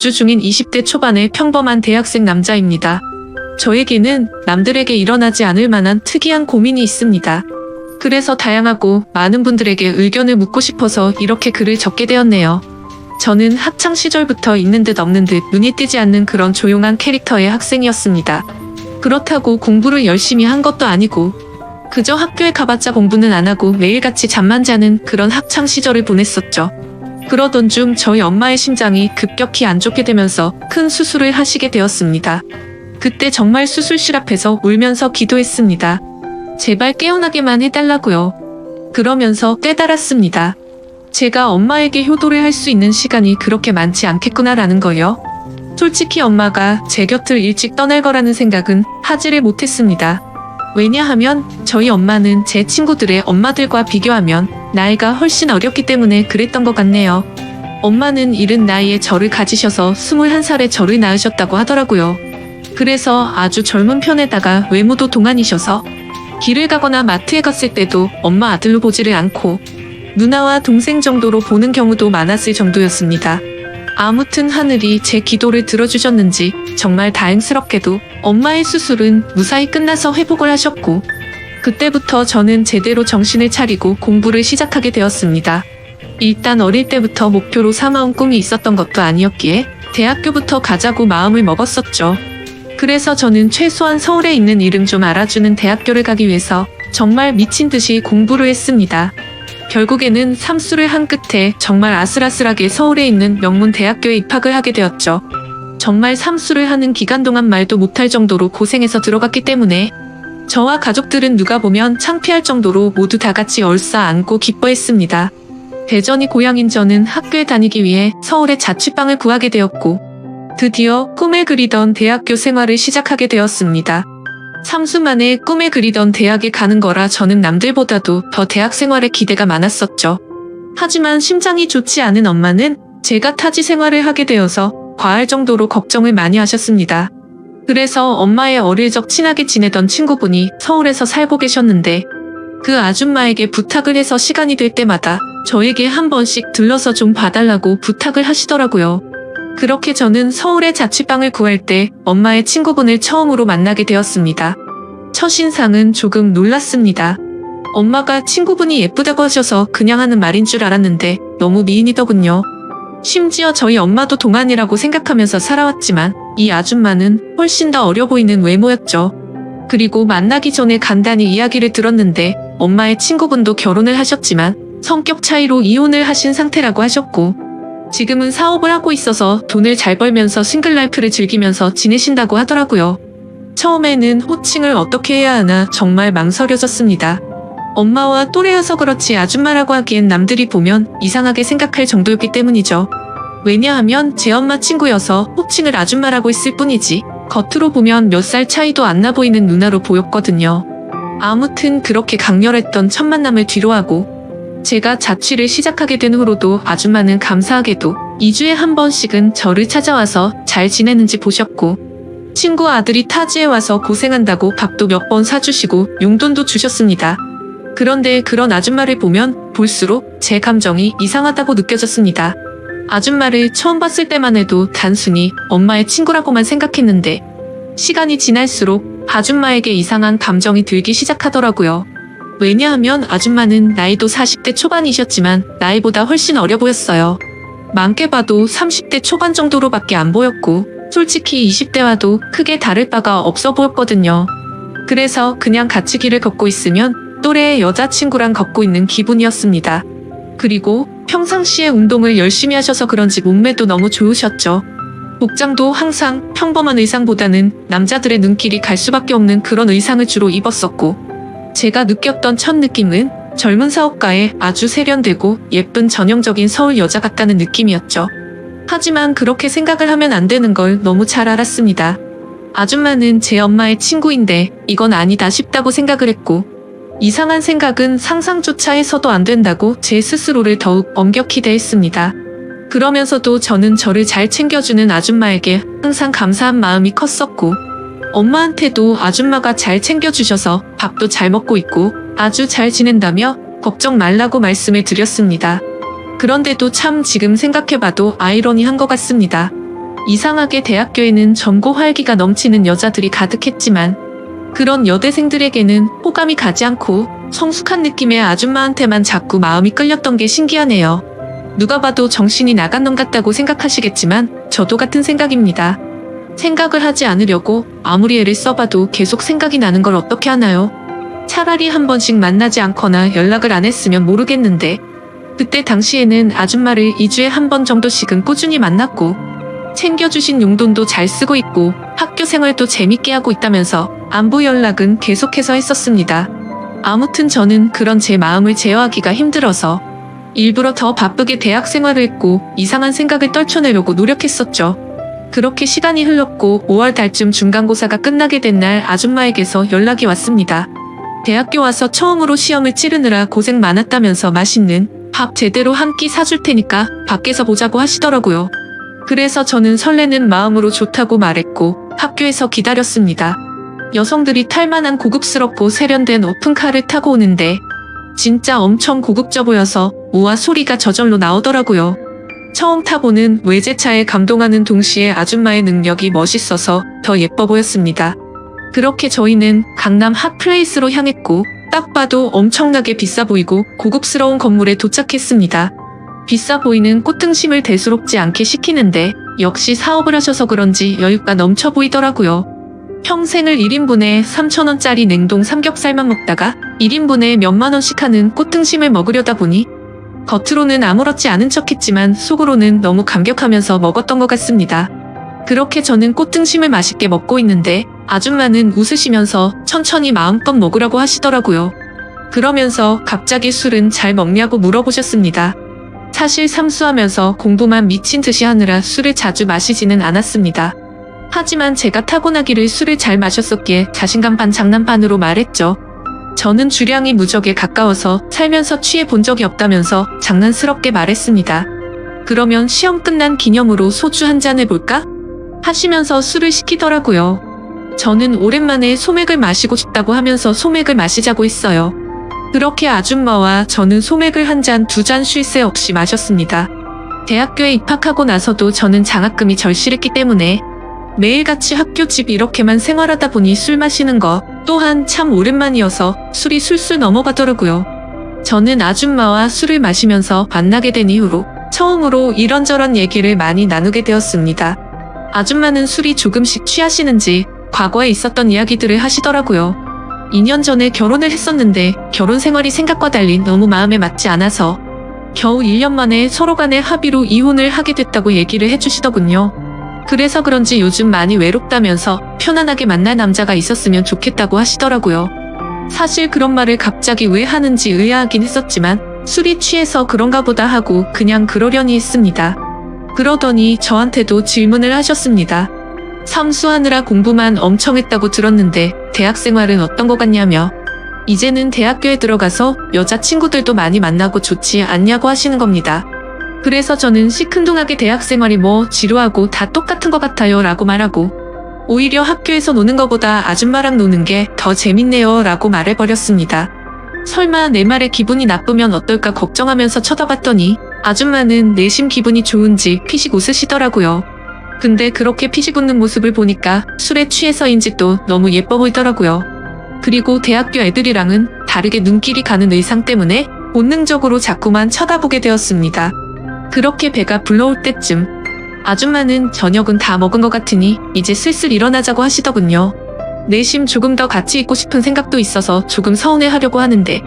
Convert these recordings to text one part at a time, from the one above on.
주 중인 20대 초반의 평범한 대학생 남자입니다. 저에게는 남들에게 일어나지 않을 만한 특이한 고민이 있습니다. 그래서 다양하고 많은 분들에게 의견을 묻고 싶어서 이렇게 글을 적게 되었네요. 저는 학창 시절부터 있는 듯 없는 듯 눈이 띄지 않는 그런 조용한 캐릭터의 학생이었습니다. 그렇다고 공부를 열심히 한 것도 아니고 그저 학교에 가봤자 공부는 안 하고 매일같이 잠만 자는 그런 학창 시절을 보냈었죠. 그러던 중 저희 엄마의 심장이 급격히 안 좋게 되면서 큰 수술을 하시게 되었습니다. 그때 정말 수술실 앞에서 울면서 기도했습니다. 제발 깨어나게만 해달라고요. 그러면서 깨달았습니다. 제가 엄마에게 효도를 할 수 있는 시간이 그렇게 많지 않겠구나라는 거요. 솔직히 엄마가 제 곁을 일찍 떠날 거라는 생각은 하지를 못했습니다. 왜냐하면 저희 엄마는 제 친구들의 엄마들과 비교하면 나이가 훨씬 어렸기 때문에 그랬던 것 같네요. 엄마는 이른 나이에 저를 가지셔서 21살에 저를 낳으셨다고 하더라고요. 그래서 아주 젊은 편에다가 외모도 동안이셔서 길을 가거나 마트에 갔을 때도 엄마 아들로 보지를 않고 누나와 동생 정도로 보는 경우도 많았을 정도였습니다. 아무튼 하늘이 제 기도를 들어주셨는지 정말 다행스럽게도 엄마의 수술은 무사히 끝나서 회복을 하셨고 그때부터 저는 제대로 정신을 차리고 공부를 시작하게 되었습니다. 일단 어릴 때부터 목표로 삼아온 꿈이 있었던 것도 아니었기에 대학교부터 가자고 마음을 먹었었죠. 그래서 저는 최소한 서울에 있는 이름 좀 알아주는 대학교를 가기 위해서 정말 미친 듯이 공부를 했습니다. 결국에는 삼수를 한 끝에 정말 아슬아슬하게 서울에 있는 명문 대학교에 입학을 하게 되었죠. 정말 삼수를 하는 기간 동안 말도 못할 정도로 고생해서 들어갔기 때문에 저와 가족들은 누가 보면 창피할 정도로 모두 다 같이 얼싸안고 기뻐했습니다. 대전이 고향인 저는 학교에 다니기 위해 서울에 자취방을 구하게 되었고 드디어 꿈에 그리던 대학교 생활을 시작하게 되었습니다. 삼수 만에 꿈에 그리던 대학에 가는 거라 저는 남들보다도 더 대학 생활에 기대가 많았었죠. 하지만 심장이 좋지 않은 엄마는 제가 타지 생활을 하게 되어서 과할 정도로 걱정을 많이 하셨습니다. 그래서 엄마의 어릴 적 친하게 지내던 친구분이 서울에서 살고 계셨는데 그 아줌마에게 부탁을 해서 시간이 될 때마다 저에게 한 번씩 들러서 좀 봐달라고 부탁을 하시더라고요. 그렇게 저는 서울에 자취방을 구할 때 엄마의 친구분을 처음으로 만나게 되었습니다. 첫인상은 조금 놀랐습니다. 엄마가 친구분이 예쁘다고 하셔서 그냥 하는 말인 줄 알았는데 너무 미인이더군요. 심지어 저희 엄마도 동안이라고 생각하면서 살아왔지만 이 아줌마는 훨씬 더 어려 보이는 외모였죠. 그리고 만나기 전에 간단히 이야기를 들었는데 엄마의 친구분도 결혼을 하셨지만 성격 차이로 이혼을 하신 상태라고 하셨고 지금은 사업을 하고 있어서 돈을 잘 벌면서 싱글라이프를 즐기면서 지내신다고 하더라고요. 처음에는 호칭을 어떻게 해야 하나 정말 망설여졌습니다. 엄마와 또래여서 그렇지 아줌마라고 하기엔 남들이 보면 이상하게 생각할 정도였기 때문이죠. 왜냐하면 제 엄마 친구여서 호칭을 아줌마라고 했을 뿐이지 겉으로 보면 몇 살 차이도 안 나 보이는 누나로 보였거든요. 아무튼 그렇게 강렬했던 첫 만남을 뒤로하고 제가 자취를 시작하게 된 후로도 아줌마는 감사하게도 2주에 한 번씩은 저를 찾아와서 잘 지내는지 보셨고 친구 아들이 타지에 와서 고생한다고 밥도 몇 번 사주시고 용돈도 주셨습니다. 그런데 그런 아줌마를 보면 볼수록 제 감정이 이상하다고 느껴졌습니다. 아줌마를 처음 봤을 때만 해도 단순히 엄마의 친구라고만 생각했는데 시간이 지날수록 아줌마에게 이상한 감정이 들기 시작하더라고요. 왜냐하면 아줌마는 나이도 40대 초반이셨지만 나이보다 훨씬 어려 보였어요. 많게 봐도 30대 초반 정도로밖에 안 보였고 솔직히 20대와도 크게 다를 바가 없어 보였거든요. 그래서 그냥 같이 길을 걷고 있으면 또래의 여자친구랑 걷고 있는 기분이었습니다. 그리고 평상시에 운동을 열심히 하셔서 그런지 몸매도 너무 좋으셨죠. 복장도 항상 평범한 의상보다는 남자들의 눈길이 갈 수밖에 없는 그런 의상을 주로 입었었고 제가 느꼈던 첫 느낌은 젊은 사업가에 아주 세련되고 예쁜 전형적인 서울 여자 같다는 느낌이었죠. 하지만 그렇게 생각을 하면 안 되는 걸 너무 잘 알았습니다. 아줌마는 제 엄마의 친구인데 이건 아니다 싶다고 생각을 했고 이상한 생각은 상상조차 해서도 안 된다고 제 스스로를 더욱 엄격히 대했습니다. 그러면서도 저는 저를 잘 챙겨주는 아줌마에게 항상 감사한 마음이 컸었고 엄마한테도 아줌마가 잘 챙겨주셔서 밥도 잘 먹고 있고 아주 잘 지낸다며 걱정 말라고 말씀을 드렸습니다. 그런데도 참 지금 생각해봐도 아이러니한 것 같습니다. 이상하게 대학교에는 젊고 활기가 넘치는 여자들이 가득했지만 그런 여대생들에게는 호감이 가지 않고 성숙한 느낌의 아줌마한테만 자꾸 마음이 끌렸던 게 신기하네요. 누가 봐도 정신이 나간 놈 같다고 생각하시겠지만 저도 같은 생각입니다. 생각을 하지 않으려고 아무리 애를 써봐도 계속 생각이 나는 걸 어떻게 하나요? 차라리 한 번씩 만나지 않거나 연락을 안 했으면 모르겠는데 그때 당시에는 아줌마를 2주에 한 번 정도씩은 꾸준히 만났고 챙겨주신 용돈도 잘 쓰고 있고 학교 생활도 재밌게 하고 있다면서 안부 연락은 계속해서 했었습니다. 아무튼 저는 그런 제 마음을 제어하기가 힘들어서 일부러 더 바쁘게 대학 생활을 했고 이상한 생각을 떨쳐내려고 노력했었죠. 그렇게 시간이 흘렀고 5월 달쯤 중간고사가 끝나게 된 날 아줌마에게서 연락이 왔습니다. 대학교 와서 처음으로 시험을 치르느라 고생 많았다면서 맛있는 밥 제대로 한 끼 사줄 테니까 밖에서 보자고 하시더라고요. 그래서 저는 설레는 마음으로 좋다고 말했고 학교에서 기다렸습니다. 여성들이 탈만한 고급스럽고 세련된 오픈카를 타고 오는데 진짜 엄청 고급져 보여서 우와 소리가 저절로 나오더라고요. 처음 타보는 외제차에 감동하는 동시에 아줌마의 능력이 멋있어서 더 예뻐 보였습니다. 그렇게 저희는 강남 핫플레이스로 향했고 딱 봐도 엄청나게 비싸 보이고 고급스러운 건물에 도착했습니다. 비싸 보이는 꽃등심을 대수롭지 않게 시키는데 역시 사업을 하셔서 그런지 여유가 넘쳐 보이더라고요. 평생을 1인분에 3,000원짜리 냉동 삼겹살만 먹다가 1인분에 몇만 원씩 하는 꽃등심을 먹으려다 보니 겉으로는 아무렇지 않은 척했지만 속으로는 너무 감격하면서 먹었던 것 같습니다. 그렇게 저는 꽃등심을 맛있게 먹고 있는데 아줌마는 웃으시면서 천천히 마음껏 먹으라고 하시더라고요. 그러면서 갑자기 술은 잘 먹냐고 물어보셨습니다. 사실 삼수하면서 공부만 미친 듯이 하느라 술을 자주 마시지는 않았습니다. 하지만 제가 타고나기를 술을 잘 마셨었기에 자신감 반 장난 반으로 말했죠. 저는 주량이 무적에 가까워서 살면서 취해 본 적이 없다면서 장난스럽게 말했습니다. 그러면 시험 끝난 기념으로 소주 한 잔 해볼까? 하시면서 술을 시키더라고요. 저는 오랜만에 소맥을 마시고 싶다고 하면서 소맥을 마시자고 했어요. 그렇게 아줌마와 저는 소맥을 한 잔, 두 잔 쉴 새 없이 마셨습니다. 대학교에 입학하고 나서도 저는 장학금이 절실했기 때문에 매일같이 학교 집 이렇게만 생활하다 보니 술 마시는 거 또한 참 오랜만이어서 술이 술술 넘어가더라고요. 저는 아줌마와 술을 마시면서 만나게 된 이후로 처음으로 이런저런 얘기를 많이 나누게 되었습니다. 아줌마는 술이 조금씩 취하시는지 과거에 있었던 이야기들을 하시더라고요. 2년 전에 결혼을 했었는데 결혼 생활이 생각과 달리 너무 마음에 맞지 않아서 겨우 1년 만에 서로 간의 합의로 이혼을 하게 됐다고 얘기를 해주시더군요. 그래서 그런지 요즘 많이 외롭다면서 편안하게 만날 남자가 있었으면 좋겠다고 하시더라고요. 사실 그런 말을 갑자기 왜 하는지 의아하긴 했었지만 술이 취해서 그런가 보다 하고 그냥 그러려니 했습니다. 그러더니 저한테도 질문을 하셨습니다. 삼수하느라 공부만 엄청 했다고 들었는데 대학 생활은 어떤 것 같냐며 이제는 대학교에 들어가서 여자친구들도 많이 만나고 좋지 않냐고 하시는 겁니다. 그래서 저는 시큰둥하게 대학 생활이 뭐 지루하고 다 똑같은 것 같아요 라고 말하고 오히려 학교에서 노는 것보다 아줌마랑 노는 게 더 재밌네요 라고 말해버렸습니다. 설마 내 말에 기분이 나쁘면 어떨까 걱정하면서 쳐다봤더니 아줌마는 내심 기분이 좋은지 피식 웃으시더라고요. 근데 그렇게 피식 웃는 모습을 보니까 술에 취해서인지 또 너무 예뻐 보이더라고요. 그리고 대학교 애들이랑은 다르게 눈길이 가는 의상 때문에 본능적으로 자꾸만 쳐다보게 되었습니다. 그렇게 배가 불러올 때쯤 아줌마는 저녁은 다 먹은 것 같으니 이제 슬슬 일어나자고 하시더군요. 내심 조금 더 같이 있고 싶은 생각도 있어서 조금 서운해하려고 하는데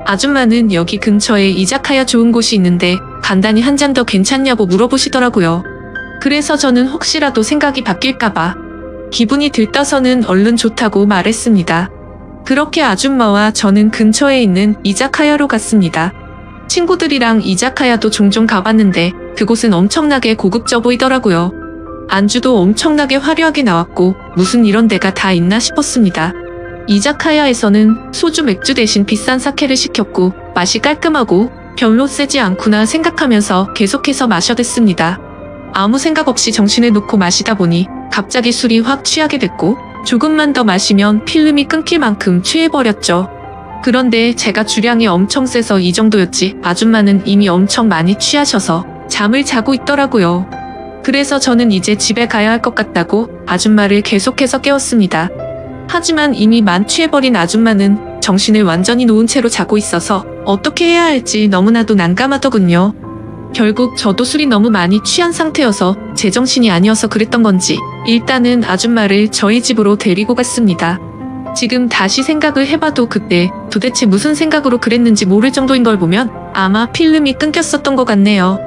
아줌마는 여기 근처에 이자카야 좋은 곳이 있는데 간단히 한 잔 더 괜찮냐고 물어보시더라고요. 그래서 저는 혹시라도 생각이 바뀔까봐 기분이 들떠서는 얼른 좋다고 말했습니다. 그렇게 아줌마와 저는 근처에 있는 이자카야로 갔습니다. 친구들이랑 이자카야도 종종 가봤는데 그곳은 엄청나게 고급져 보이더라고요. 안주도 엄청나게 화려하게 나왔고 무슨 이런 데가 다 있나 싶었습니다. 이자카야에서는 소주 맥주 대신 비싼 사케를 시켰고 맛이 깔끔하고 별로 세지 않구나 생각하면서 계속해서 마셔댔습니다. 아무 생각 없이 정신을 놓고 마시다 보니 갑자기 술이 확 취하게 됐고 조금만 더 마시면 필름이 끊길 만큼 취해버렸죠. 그런데 제가 주량이 엄청 세서 이 정도였지 아줌마는 이미 엄청 많이 취하셔서 잠을 자고 있더라고요. 그래서 저는 이제 집에 가야 할 것 같다고 아줌마를 계속해서 깨웠습니다. 하지만 이미 만취해버린 아줌마는 정신을 완전히 놓은 채로 자고 있어서 어떻게 해야 할지 너무나도 난감하더군요. 결국 저도 술이 너무 많이 취한 상태여서 제정신이 아니어서 그랬던 건지 일단은 아줌마를 저희 집으로 데리고 갔습니다. 지금 다시 생각을 해봐도 그때 도대체 무슨 생각으로 그랬는지 모를 정도인 걸 보면 아마 필름이 끊겼었던 것 같네요.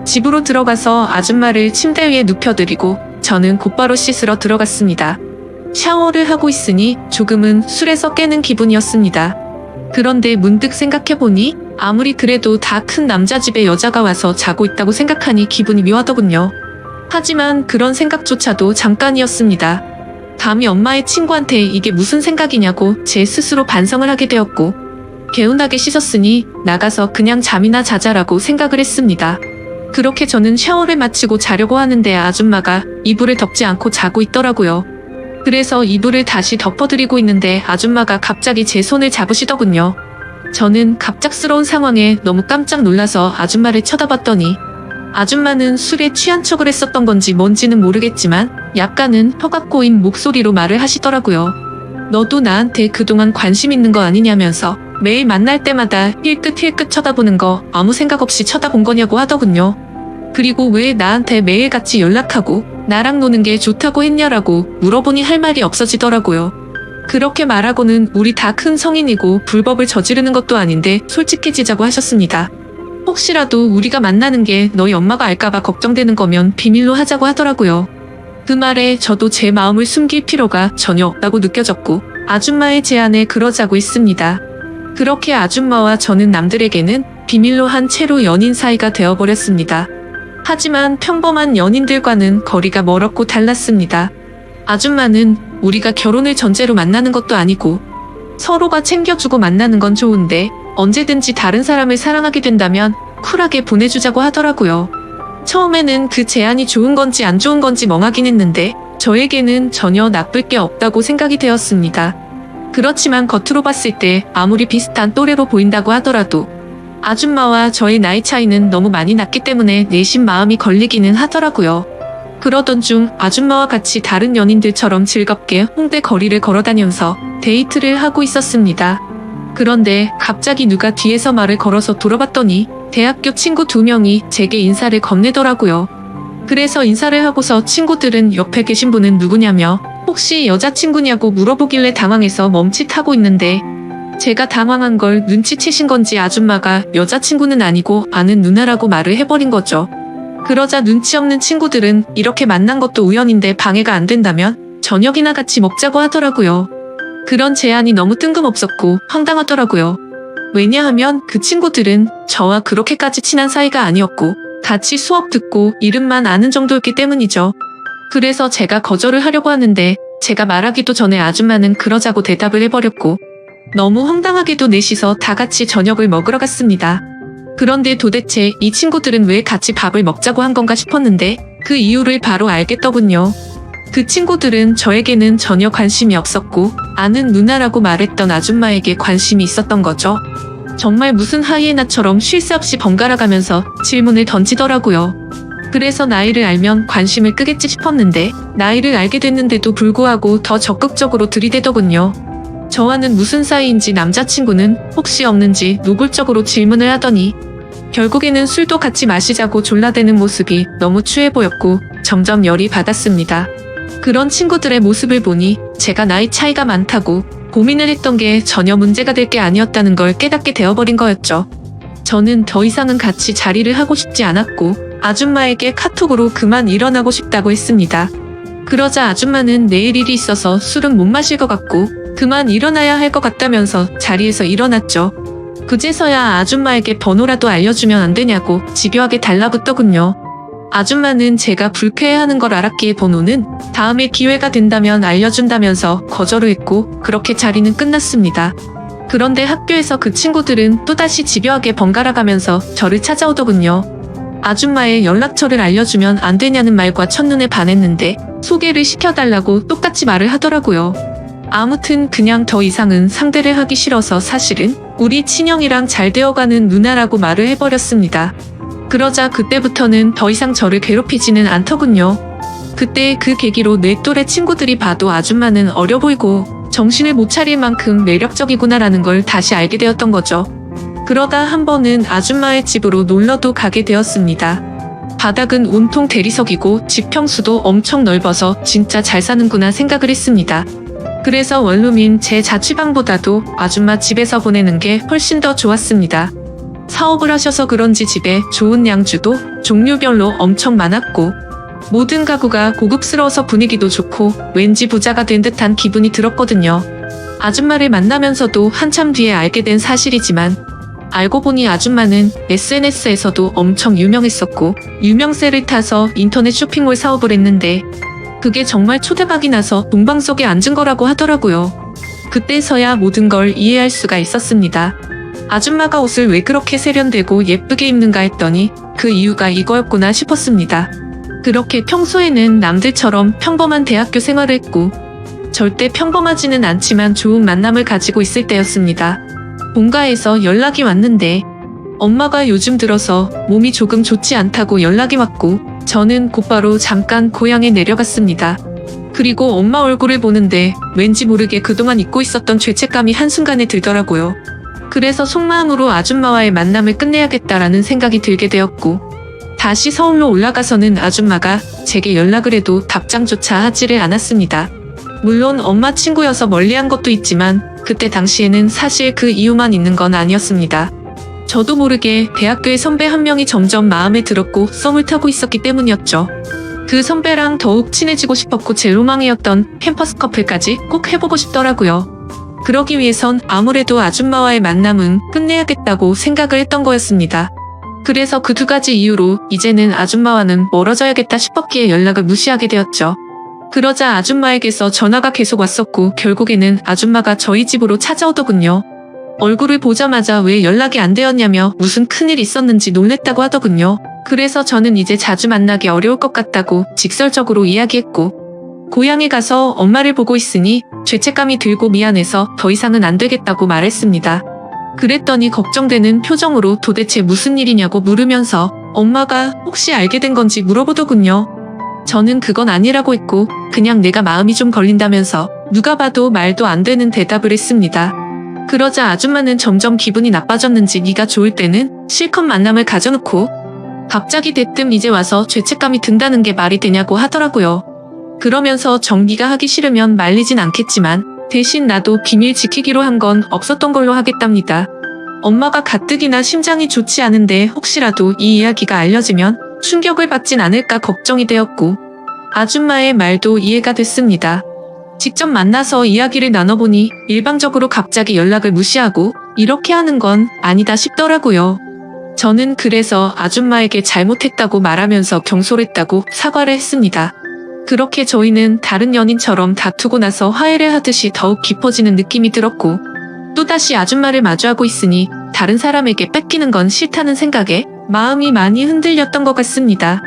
집으로 들어가서 아줌마를 침대 위에 눕혀드리고 저는 곧바로 씻으러 들어갔습니다. 샤워를 하고 있으니 조금은 술에서 깨는 기분이었습니다. 그런데 문득 생각해보니 아무리 그래도 다 큰 남자 집에 여자가 와서 자고 있다고 생각하니 기분이 묘하더군요. 하지만 그런 생각조차도 잠깐이었습니다. 감히 엄마의 친구한테 이게 무슨 생각이냐고 제 스스로 반성을 하게 되었고 개운하게 씻었으니 나가서 그냥 잠이나 자자라고 생각을 했습니다. 그렇게 저는 샤워를 마치고 자려고 하는데 아줌마가 이불을 덮지 않고 자고 있더라고요. 그래서 이불을 다시 덮어드리고 있는데 아줌마가 갑자기 제 손을 잡으시더군요. 저는 갑작스러운 상황에 너무 깜짝 놀라서 아줌마를 쳐다봤더니 아줌마는 술에 취한 척을 했었던 건지 뭔지는 모르겠지만 약간은 혀가 꼬인 목소리로 말을 하시더라고요. 너도 나한테 그동안 관심 있는 거 아니냐면서 매일 만날 때마다 힐끗힐끗 쳐다보는 거 아무 생각 없이 쳐다본 거냐고 하더군요. 그리고 왜 나한테 매일 같이 연락하고 나랑 노는 게 좋다고 했냐라고 물어보니 할 말이 없어지더라고요. 그렇게 말하고는 우리 다 큰 성인이고 불법을 저지르는 것도 아닌데 솔직해지자고 하셨습니다. 혹시라도 우리가 만나는 게 너희 엄마가 알까봐 걱정되는 거면 비밀로 하자고 하더라고요. 그 말에 저도 제 마음을 숨길 필요가 전혀 없다고 느껴졌고 아줌마의 제안에 그러자고 했습니다. 그렇게 아줌마와 저는 남들에게는 비밀로 한 채로 연인 사이가 되어버렸습니다. 하지만 평범한 연인들과는 거리가 멀었고 달랐습니다. 아줌마는 우리가 결혼을 전제로 만나는 것도 아니고 서로가 챙겨주고 만나는 건 좋은데 언제든지 다른 사람을 사랑하게 된다면 쿨하게 보내주자고 하더라고요. 처음에는 그 제안이 좋은 건지 안 좋은 건지 멍하긴 했는데 저에게는 전혀 나쁠 게 없다고 생각이 되었습니다. 그렇지만 겉으로 봤을 때 아무리 비슷한 또래로 보인다고 하더라도 아줌마와 저의 나이 차이는 너무 많이 났기 때문에 내심 마음이 걸리기는 하더라고요. 그러던 중 아줌마와 같이 다른 연인들처럼 즐겁게 홍대 거리를 걸어다니면서 데이트를 하고 있었습니다. 그런데 갑자기 누가 뒤에서 말을 걸어서 돌아봤더니 대학교 친구 2명이 제게 인사를 건네더라고요. 그래서 인사를 하고서 친구들은 옆에 계신 분은 누구냐며 혹시 여자친구냐고 물어보길래 당황해서 멈칫하고 있는데 제가 당황한 걸 눈치채신 건지 아줌마가 여자친구는 아니고 아는 누나라고 말을 해버린 거죠. 그러자 눈치 없는 친구들은 이렇게 만난 것도 우연인데 방해가 안 된다면 저녁이나 같이 먹자고 하더라고요. 그런 제안이 너무 뜬금없었고 황당하더라고요. 왜냐하면 그 친구들은 저와 그렇게까지 친한 사이가 아니었고 같이 수업 듣고 이름만 아는 정도였기 때문이죠. 그래서 제가 거절을 하려고 하는데 제가 말하기도 전에 아줌마는 그러자고 대답을 해버렸고 너무 황당하게도 넷이서 다 같이 저녁을 먹으러 갔습니다. 그런데 도대체 이 친구들은 왜 같이 밥을 먹자고 한 건가 싶었는데 그 이유를 바로 알겠더군요. 그 친구들은 저에게는 전혀 관심이 없었고 아는 누나라고 말했던 아줌마에게 관심이 있었던 거죠. 정말 무슨 하이에나처럼 쉴 새 없이 번갈아 가면서 질문을 던지더라고요. 그래서 나이를 알면 관심을 끄겠지 싶었는데 나이를 알게 됐는데도 불구하고 더 적극적으로 들이대더군요. 저와는 무슨 사이인지 남자친구는 혹시 없는지 노골적으로 질문을 하더니 결국에는 술도 같이 마시자고 졸라대는 모습이 너무 추해 보였고 점점 열이 받았습니다. 그런 친구들의 모습을 보니 제가 나이 차이가 많다고 고민을 했던 게 전혀 문제가 될 게 아니었다는 걸 깨닫게 되어버린 거였죠. 저는 더 이상은 같이 자리를 하고 싶지 않았고 아줌마에게 카톡으로 그만 일어나고 싶다고 했습니다. 그러자 아줌마는 내일 일이 있어서 술은 못 마실 것 같고 그만 일어나야 할 것 같다면서 자리에서 일어났죠. 그제서야 아줌마에게 번호라도 알려주면 안 되냐고 집요하게 달라붙더군요. 아줌마는 제가 불쾌해하는 걸 알았기에 번호는 다음에 기회가 된다면 알려준다면서 거절을 했고 그렇게 자리는 끝났습니다. 그런데 학교에서 그 친구들은 또다시 집요하게 번갈아 가면서 저를 찾아오더군요. 아줌마의 연락처를 알려주면 안 되냐는 말과 첫눈에 반했는데 소개를 시켜달라고 똑같이 말을 하더라고요. 아무튼 그냥 더 이상은 상대를 하기 싫어서 사실은 우리 친형이랑 잘 되어가는 누나라고 말을 해버렸습니다. 그러자 그때부터는 더 이상 저를 괴롭히지는 않더군요. 그때 그 계기로 내 또래 친구들이 봐도 아줌마는 어려 보이고 정신을 못 차릴 만큼 매력적이구나라는 걸 다시 알게 되었던 거죠. 그러다 한 번은 아줌마의 집으로 놀러도 가게 되었습니다. 바닥은 온통 대리석이고 집 평수도 엄청 넓어서 진짜 잘 사는구나 생각을 했습니다. 그래서 원룸인 제 자취방보다도 아줌마 집에서 보내는 게 훨씬 더 좋았습니다. 사업을 하셔서 그런지 집에 좋은 양주도 종류별로 엄청 많았고 모든 가구가 고급스러워서 분위기도 좋고 왠지 부자가 된 듯한 기분이 들었거든요. 아줌마를 만나면서도 한참 뒤에 알게 된 사실이지만 알고 보니 아줌마는 SNS에서도 엄청 유명했었고 유명세를 타서 인터넷 쇼핑몰 사업을 했는데 그게 정말 초대박이 나서 동방석에 앉은 거라고 하더라고요. 그때서야 모든 걸 이해할 수가 있었습니다. 아줌마가 옷을 왜 그렇게 세련되고 예쁘게 입는가 했더니 그 이유가 이거였구나 싶었습니다. 그렇게 평소에는 남들처럼 평범한 대학교 생활을 했고 절대 평범하지는 않지만 좋은 만남을 가지고 있을 때였습니다. 본가에서 연락이 왔는데 엄마가 요즘 들어서 몸이 조금 좋지 않다고 연락이 왔고 저는 곧바로 잠깐 고향에 내려갔습니다. 그리고 엄마 얼굴을 보는데 왠지 모르게 그동안 잊고 있었던 죄책감이 한순간에 들더라고요. 그래서 속마음으로 아줌마와의 만남을 끝내야겠다라는 생각이 들게 되었고 다시 서울로 올라가서는 아줌마가 제게 연락을 해도 답장조차 하지를 않았습니다. 물론 엄마 친구여서 멀리한 것도 있지만 그때 당시에는 사실 그 이유만 있는 건 아니었습니다. 저도 모르게 대학교의 선배 한 명이 점점 마음에 들었고 썸을 타고 있었기 때문이었죠. 그 선배랑 더욱 친해지고 싶었고 제 로망이었던 캠퍼스 커플까지 꼭 해보고 싶더라고요. 그러기 위해선 아무래도 아줌마와의 만남은 끝내야겠다고 생각을 했던 거였습니다. 그래서 그 두 가지 이유로 이제는 아줌마와는 멀어져야겠다 싶었기에 연락을 무시하게 되었죠. 그러자 아줌마에게서 전화가 계속 왔었고 결국에는 아줌마가 저희 집으로 찾아오더군요. 얼굴을 보자마자 왜 연락이 안 되었냐며 무슨 큰일 있었는지 놀랬다고 하더군요. 그래서 저는 이제 자주 만나기 어려울 것 같다고 직설적으로 이야기했고 고향에 가서 엄마를 보고 있으니 죄책감이 들고 미안해서 더 이상은 안 되겠다고 말했습니다. 그랬더니 걱정되는 표정으로 도대체 무슨 일이냐고 물으면서 엄마가 혹시 알게 된 건지 물어보더군요. 저는 그건 아니라고 했고 그냥 내가 마음이 좀 걸린다면서 누가 봐도 말도 안 되는 대답을 했습니다. 그러자 아줌마는 점점 기분이 나빠졌는지 네가 좋을 때는 실컷 만남을 가져놓고 갑자기 대뜸 이제 와서 죄책감이 든다는 게 말이 되냐고 하더라고요. 그러면서 정기가 하기 싫으면 말리진 않겠지만 대신 나도 비밀 지키기로 한 건 없었던 걸로 하겠답니다. 엄마가 가뜩이나 심장이 좋지 않은데 혹시라도 이 이야기가 알려지면 충격을 받진 않을까 걱정이 되었고 아줌마의 말도 이해가 됐습니다. 직접 만나서 이야기를 나눠보니 일방적으로 갑자기 연락을 무시하고 이렇게 하는 건 아니다 싶더라고요. 저는 그래서 아줌마에게 잘못했다고 말하면서 경솔했다고 사과를 했습니다. 그렇게 저희는 다른 연인처럼 다투고 나서 화해를 하듯이 더욱 깊어지는 느낌이 들었고 또다시 아줌마를 마주하고 있으니 다른 사람에게 뺏기는 건 싫다는 생각에 마음이 많이 흔들렸던 것 같습니다.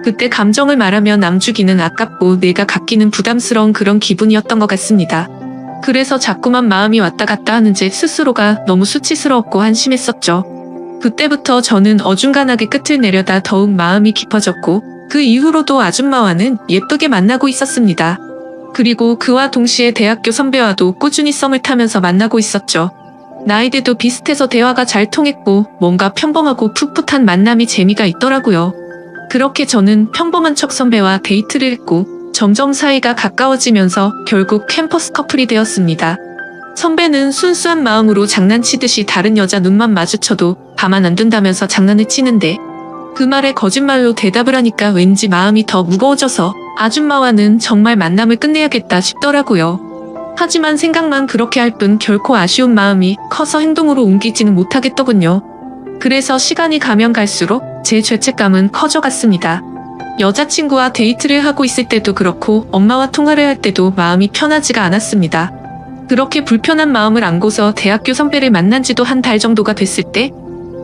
그때 감정을 말하면 남주기는 아깝고 내가 갖기는 부담스러운 그런 기분이었던 것 같습니다. 그래서 자꾸만 마음이 왔다 갔다 하는 제 스스로가 너무 수치스러웠고 한심했었죠. 그때부터 저는 어중간하게 끝을 내려다 더욱 마음이 깊어졌고 그 이후로도 아줌마와는 예쁘게 만나고 있었습니다. 그리고 그와 동시에 대학교 선배와도 꾸준히 썸을 타면서 만나고 있었죠. 나이대도 비슷해서 대화가 잘 통했고 뭔가 평범하고 풋풋한 만남이 재미가 있더라고요. 그렇게 저는 평범한 척 선배와 데이트를 했고 점점 사이가 가까워지면서 결국 캠퍼스 커플이 되었습니다. 선배는 순수한 마음으로 장난치듯이 다른 여자 눈만 마주쳐도 가만 안 둔다면서 장난을 치는데 그 말에 거짓말로 대답을 하니까 왠지 마음이 더 무거워져서 아줌마와는 정말 만남을 끝내야겠다 싶더라고요. 하지만 생각만 그렇게 할 뿐 결코 아쉬운 마음이 커서 행동으로 옮기지는 못하겠더군요. 그래서 시간이 가면 갈수록 제 죄책감은 커져갔습니다. 여자친구와 데이트를 하고 있을 때도 그렇고 엄마와 통화를 할 때도 마음이 편하지가 않았습니다. 그렇게 불편한 마음을 안고서 대학교 선배를 만난 지도 한 달 정도가 됐을 때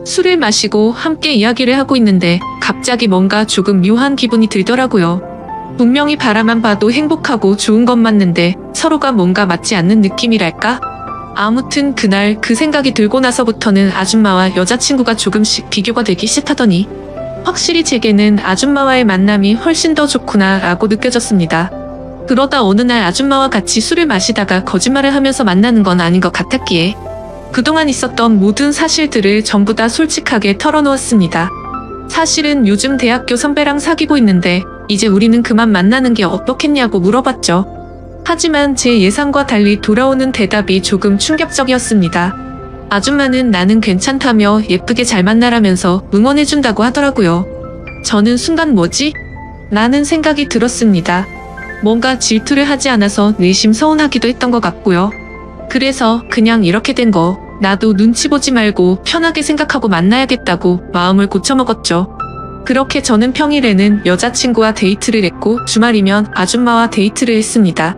술을 마시고 함께 이야기를 하고 있는데 갑자기 뭔가 조금 묘한 기분이 들더라고요. 분명히 바라만 봐도 행복하고 좋은 건 맞는데 서로가 뭔가 맞지 않는 느낌이랄까? 아무튼 그날 그 생각이 들고 나서부터는 아줌마와 여자친구가 조금씩 비교가 되기 시작하더니 확실히 제게는 아줌마와의 만남이 훨씬 더 좋구나 라고 느껴졌습니다. 그러다 어느 날 아줌마와 같이 술을 마시다가 거짓말을 하면서 만나는 건 아닌 것 같았기에 그동안 있었던 모든 사실들을 전부 다 솔직하게 털어놓았습니다. 사실은 요즘 대학교 선배랑 사귀고 있는데 이제 우리는 그만 만나는 게 어떻겠냐고 물어봤죠. 하지만 제 예상과 달리 돌아오는 대답이 조금 충격적이었습니다. 아줌마는 나는 괜찮다며 예쁘게 잘 만나라면서 응원해준다고 하더라고요. 저는 순간 뭐지? 라는 생각이 들었습니다. 뭔가 질투를 하지 않아서 내심 서운하기도 했던 것 같고요. 그래서 그냥 이렇게 된 거 나도 눈치 보지 말고 편하게 생각하고 만나야겠다고 마음을 고쳐먹었죠. 그렇게 저는 평일에는 여자친구와 데이트를 했고 주말이면 아줌마와 데이트를 했습니다.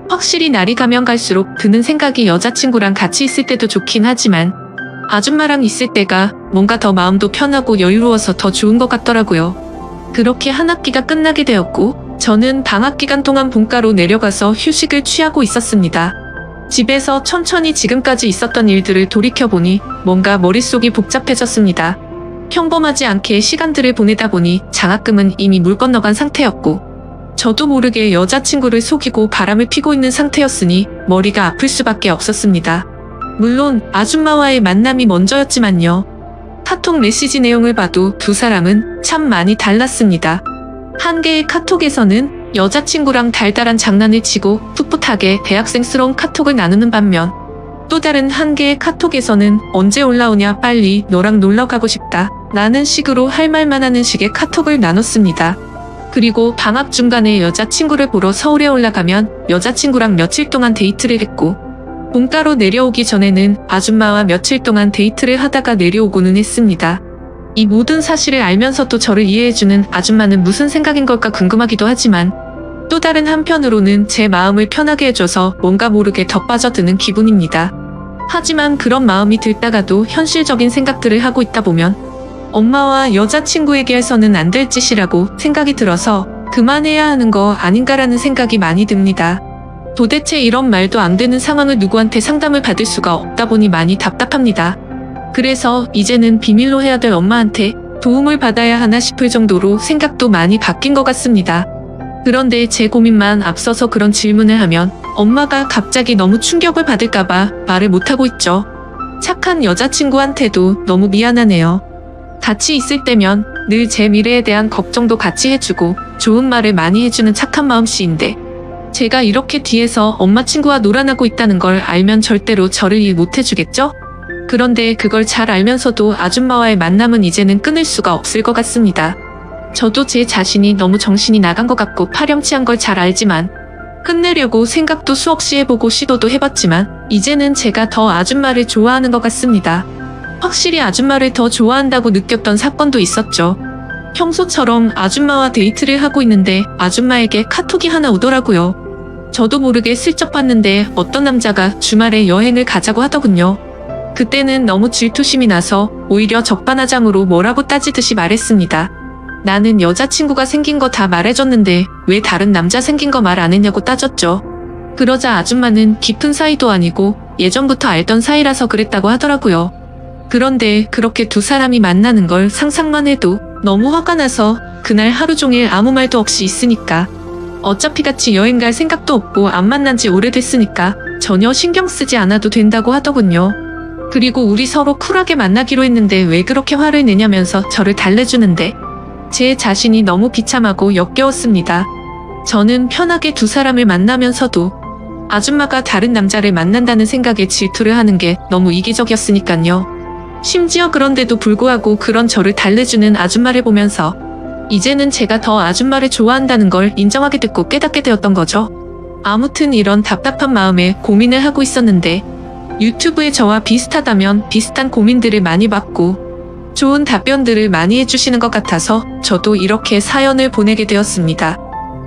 확실히 날이 가면 갈수록 드는 생각이 여자친구랑 같이 있을 때도 좋긴 하지만 아줌마랑 있을 때가 뭔가 더 마음도 편하고 여유로워서 더 좋은 것 같더라고요. 그렇게 한 학기가 끝나게 되었고 저는 방학 기간 동안 본가로 내려가서 휴식을 취하고 있었습니다. 집에서 천천히 지금까지 있었던 일들을 돌이켜보니 뭔가 머릿속이 복잡해졌습니다. 평범하지 않게 시간들을 보내다 보니 장학금은 이미 물 건너간 상태였고 저도 모르게 여자친구를 속이고 바람을 피고 있는 상태였으니 머리가 아플 수밖에 없었습니다. 물론 아줌마와의 만남이 먼저였지만요. 카톡 메시지 내용을 봐도 두 사람은 참 많이 달랐습니다. 한 개의 카톡에서는 여자친구랑 달달한 장난을 치고 풋풋하게 대학생스러운 카톡을 나누는 반면 또 다른 한 개의 카톡에서는 언제 올라오냐 빨리 너랑 놀러 가고 싶다 라는 식으로 할 말만 하는 식의 카톡을 나눴습니다. 그리고 방학 중간에 여자친구를 보러 서울에 올라가면 여자친구랑 며칠 동안 데이트를 했고 본가로 내려오기 전에는 아줌마와 며칠 동안 데이트를 하다가 내려오고는 했습니다. 이 모든 사실을 알면서도 저를 이해해주는 아줌마는 무슨 생각인 걸까 궁금하기도 하지만 또 다른 한편으로는 제 마음을 편하게 해줘서 뭔가 모르게 더 빠져드는 기분입니다. 하지만 그런 마음이 들다가도 현실적인 생각들을 하고 있다 보면 엄마와 여자친구에게 해서는 안 될 짓이라고 생각이 들어서 그만해야 하는 거 아닌가라는 생각이 많이 듭니다. 도대체 이런 말도 안 되는 상황을 누구한테 상담을 받을 수가 없다 보니 많이 답답합니다. 그래서 이제는 비밀로 해야 될 엄마한테 도움을 받아야 하나 싶을 정도로 생각도 많이 바뀐 것 같습니다. 그런데 제 고민만 앞서서 그런 질문을 하면 엄마가 갑자기 너무 충격을 받을까봐 말을 못하고 있죠. 착한 여자친구한테도 너무 미안하네요. 같이 있을 때면 늘 제 미래에 대한 걱정도 같이 해주고 좋은 말을 많이 해주는 착한 마음씨인데 제가 이렇게 뒤에서 엄마 친구와 놀아나고 있다는 걸 알면 절대로 저를 일 못해주겠죠? 그런데 그걸 잘 알면서도 아줌마와의 만남은 이제는 끊을 수가 없을 것 같습니다. 저도 제 자신이 너무 정신이 나간 것 같고 파렴치한 걸 잘 알지만 끝내려고 생각도 수없이 해보고 시도도 해봤지만 이제는 제가 더 아줌마를 좋아하는 것 같습니다. 확실히 아줌마를 더 좋아한다고 느꼈던 사건도 있었죠. 평소처럼 아줌마와 데이트를 하고 있는데 아줌마에게 카톡이 하나 오더라고요. 저도 모르게 슬쩍 봤는데 어떤 남자가 주말에 여행을 가자고 하더군요. 그때는 너무 질투심이 나서 오히려 적반하장으로 뭐라고 따지듯이 말했습니다. 나는 여자친구가 생긴 거 다 말해줬는데 왜 다른 남자 생긴 거 말 안 했냐고 따졌죠. 그러자 아줌마는 깊은 사이도 아니고 예전부터 알던 사이라서 그랬다고 하더라고요. 그런데 그렇게 두 사람이 만나는 걸 상상만 해도 너무 화가 나서 그날 하루 종일 아무 말도 없이 있으니까 어차피 같이 여행 갈 생각도 없고 안 만난 지 오래됐으니까 전혀 신경 쓰지 않아도 된다고 하더군요. 그리고 우리 서로 쿨하게 만나기로 했는데 왜 그렇게 화를 내냐면서 저를 달래주는데 제 자신이 너무 비참하고 역겨웠습니다. 저는 편하게 두 사람을 만나면서도 아줌마가 다른 남자를 만난다는 생각에 질투를 하는 게 너무 이기적이었으니까요. 심지어 그런데도 불구하고 그런 저를 달래주는 아줌마를 보면서 이제는 제가 더 아줌마를 좋아한다는 걸 인정하게 됐고 깨닫게 되었던 거죠. 아무튼 이런 답답한 마음에 고민을 하고 있었는데 유튜브에 저와 비슷하다면 비슷한 고민들을 많이 받고 좋은 답변들을 많이 해주시는 것 같아서 저도 이렇게 사연을 보내게 되었습니다.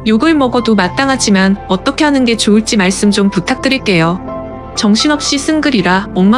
욕을 먹어도 마땅하지만 어떻게 하는 게 좋을지 말씀 좀 부탁드릴게요. 정신없이 쓴 글이라 엉망